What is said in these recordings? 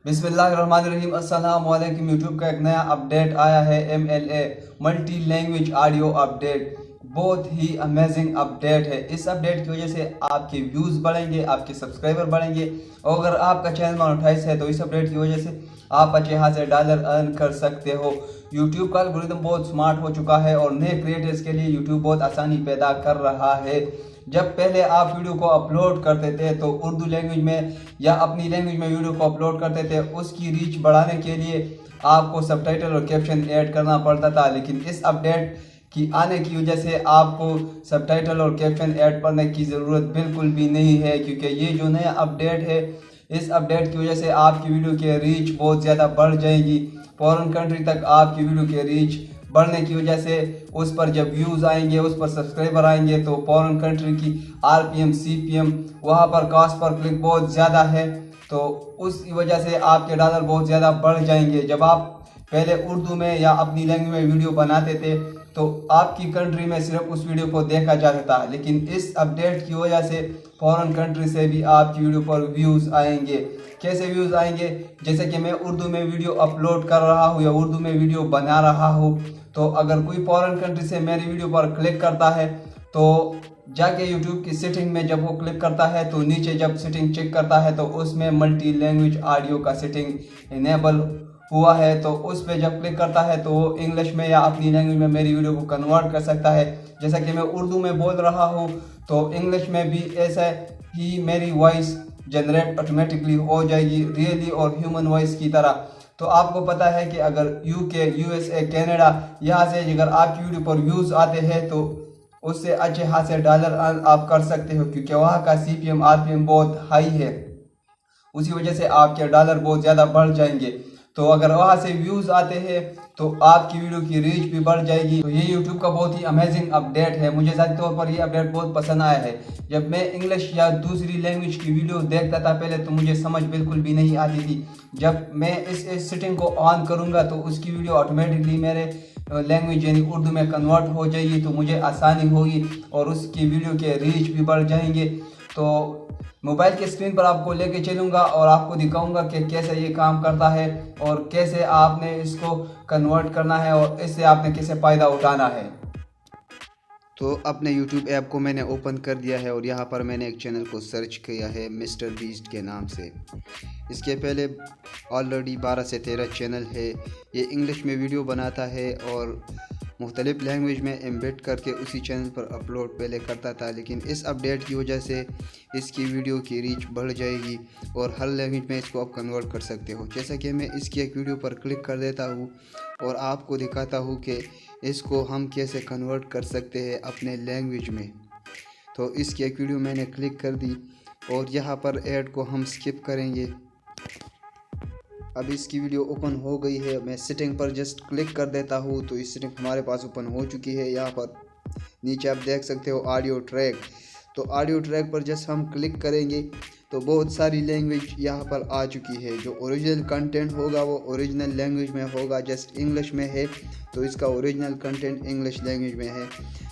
बिस्मिल्लाहिर्रहमानिर्रहीम। अस्सलाम वालेकुम। यूट्यूब का एक नया अपडेट आया है, MLA multi language audio update. बहुत ही अमेजिंग अपडेट है। इस अपडेट की वजह से आपके व्यूज़ बढ़ेंगे, आपके सब्सक्राइबर बढ़ेंगे और अगर आपका चैनल मोनेटाइज है तो इस अपडेट की वजह से आप अच्छे खासे डॉलर अर्न कर सकते हो। यूट्यूब का एल्गोरिथम बहुत स्मार्ट हो चुका है और नए क्रिएटर्स के लिए यूट्यूब बहुत आसानी पैदा कर रहा है। जब पहले आप वीडियो को अपलोड करते थे तो उर्दू लैंग्वेज में या अपनी लैंग्वेज में वीडियो को अपलोड करते थे, उसकी रीच बढ़ाने के लिए आपको सबटाइटल और कैप्शन ऐड करना पड़ता था। लेकिन इस अपडेट की आने की वजह से आपको सबटाइटल और कैप्शन ऐड करने की ज़रूरत बिल्कुल भी नहीं है, क्योंकि ये जो नया अपडेट है, इस अपडेट की वजह से आपकी वीडियो की रीच बहुत ज़्यादा बढ़ जाएगी। फॉरेन कंट्री तक आपकी वीडियो की रीच बढ़ने की वजह से उस पर जब व्यूज़ आएंगे, उस पर सब्सक्राइबर आएंगे तो फॉरेन कंट्री की RPM CPM वहाँ पर कॉस्ट पर क्लिक बहुत ज़्यादा है, तो उस वजह से आपके डॉलर बहुत ज़्यादा बढ़ जाएंगे। जब आप पहले उर्दू में या अपनी लैंग्वेज में वीडियो बनाते थे तो आपकी कंट्री में सिर्फ उस वीडियो को देखा जाता था, लेकिन इस अपडेट की वजह से फॉरेन कंट्री से भी आपकी वीडियो पर व्यूज़ आएंगे। कैसे व्यूज़ आएंगे? जैसे कि मैं उर्दू में वीडियो अपलोड कर रहा हूँ या उर्दू में वीडियो बना रहा हूँ, तो अगर कोई फॉरेन कंट्री से मेरी वीडियो पर क्लिक करता है तो जाके यूट्यूब की सेटिंग में जब वो क्लिक करता है तो नीचे जब सेटिंग चेक करता है तो उसमें मल्टी लैंग्वेज ऑडियो का सेटिंग इनेबल हुआ है, तो उस पर जब क्लिक करता है तो वो इंग्लिश में या अपनी लैंग्वेज में मेरी वीडियो को कन्वर्ट कर सकता है। जैसा कि मैं उर्दू में बोल रहा हूँ तो इंग्लिश में भी ऐसा ही मेरी वॉइस जनरेट ऑटोमेटिकली हो जाएगी, रियली और ह्यूमन वॉइस की तरह। तो आपको पता है कि अगर UK USA कनाडा यहाँ से अगर आपकी वीडियो पर व्यूज़ आते हैं तो उससे अच्छे खासे डॉलर आप कर सकते हो, क्योंकि वहाँ का CPM RPM बहुत हाई है। उसी वजह से आपके डॉलर बहुत ज़्यादा बढ़ जाएंगे। तो अगर वहाँ से व्यूज़ आते हैं तो आपकी वीडियो की रीच भी बढ़ जाएगी। तो ये यूट्यूब का बहुत ही अमेजिंग अपडेट है। मुझे ज़ाती तौर पर ये अपडेट बहुत पसंद आया है। जब मैं इंग्लिश या दूसरी लैंग्वेज की वीडियो देखता था पहले तो मुझे समझ बिल्कुल भी नहीं आती थी। जब मैं इस सेटिंग को ऑन करूँगा तो उसकी वीडियो ऑटोमेटिकली मेरे लैंग्वेज यानी उर्दू में कन्वर्ट हो जाएगी, तो मुझे आसानी होगी और उसकी वीडियो के रीच भी बढ़ जाएंगे। तो मोबाइल के स्क्रीन पर आपको लेके चलूँगा और आपको दिखाऊंगा कि कैसे ये काम करता है और कैसे आपने इसको कन्वर्ट करना है और इससे आपने कैसे फ़ायदा उठाना है। तो अपने YouTube ऐप को मैंने ओपन कर दिया है और यहाँ पर मैंने एक चैनल को सर्च किया है मिस्टर बीस्ट के नाम से। इसके पहले ऑलरेडी 12 से 13 चैनल है। ये इंग्लिश में वीडियो बनाता है और मुख्तलिफ लैंग्वेज में एम्बेड करके उसी चैनल पर अपलोड पहले करता था, लेकिन इस अपडेट की वजह से इसकी वीडियो की रीच बढ़ जाएगी और हर लैंग्वेज में इसको आप कन्वर्ट कर सकते हो। जैसा कि मैं इसकी एक वीडियो पर क्लिक कर देता हूँ और आपको दिखाता हूँ कि इसको हम कैसे कन्वर्ट कर सकते हैं अपने लैंग्वेज में। तो इसकी एक वीडियो मैंने क्लिक कर दी और यहाँ पर ऐड को हम स्किप करेंगे। अब इसकी वीडियो ओपन हो गई है। मैं सेटिंग पर जस्ट क्लिक कर देता हूँ तो इस सेटिंग हमारे पास ओपन हो चुकी है। यहाँ पर नीचे आप देख सकते हो ऑडियो ट्रैक। तो ऑडियो ट्रैक पर जस्ट हम क्लिक करेंगे तो बहुत सारी लैंग्वेज यहाँ पर आ चुकी है। जो ओरिजिनल कंटेंट होगा वो ओरिजिनल लैंग्वेज में होगा। जस्ट इंग्लिश में है तो इसका ओरिजिनल कंटेंट इंग्लिश लैंग्वेज में है,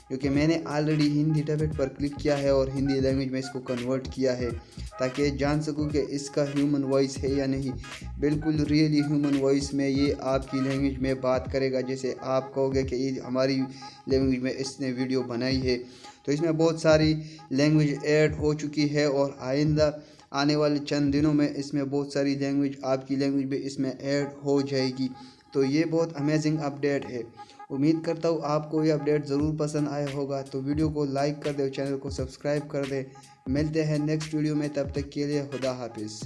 क्योंकि मैंने ऑलरेडी हिंदी डबेट पर क्लिक किया है और हिंदी लैंग्वेज में इसको कन्वर्ट किया है ताकि जान सकूं कि इसका ह्यूमन वॉइस है या नहीं। बिल्कुल रियली ह्यूमन वॉइस में ये आपकी लैंग्वेज में बात करेगा, जैसे आप कहोगे कि ये हमारी लैंग्वेज में इसने वीडियो बनाई है। तो इसमें बहुत सारी लैंग्वेज ऐड हो चुकी है और आइंदा आने वाले चंद दिनों में इसमें बहुत सारी लैंग्वेज आपकी लैंग्वेज भी इसमें ऐड हो जाएगी। तो ये बहुत अमेजिंग अपडेट है। उम्मीद करता हूँ आपको ये अपडेट ज़रूर पसंद आया होगा। तो वीडियो को लाइक कर दे, चैनल को सब्सक्राइब कर दे। मिलते हैं नेक्स्ट वीडियो में, तब तक के लिए खुदा हाफिज़।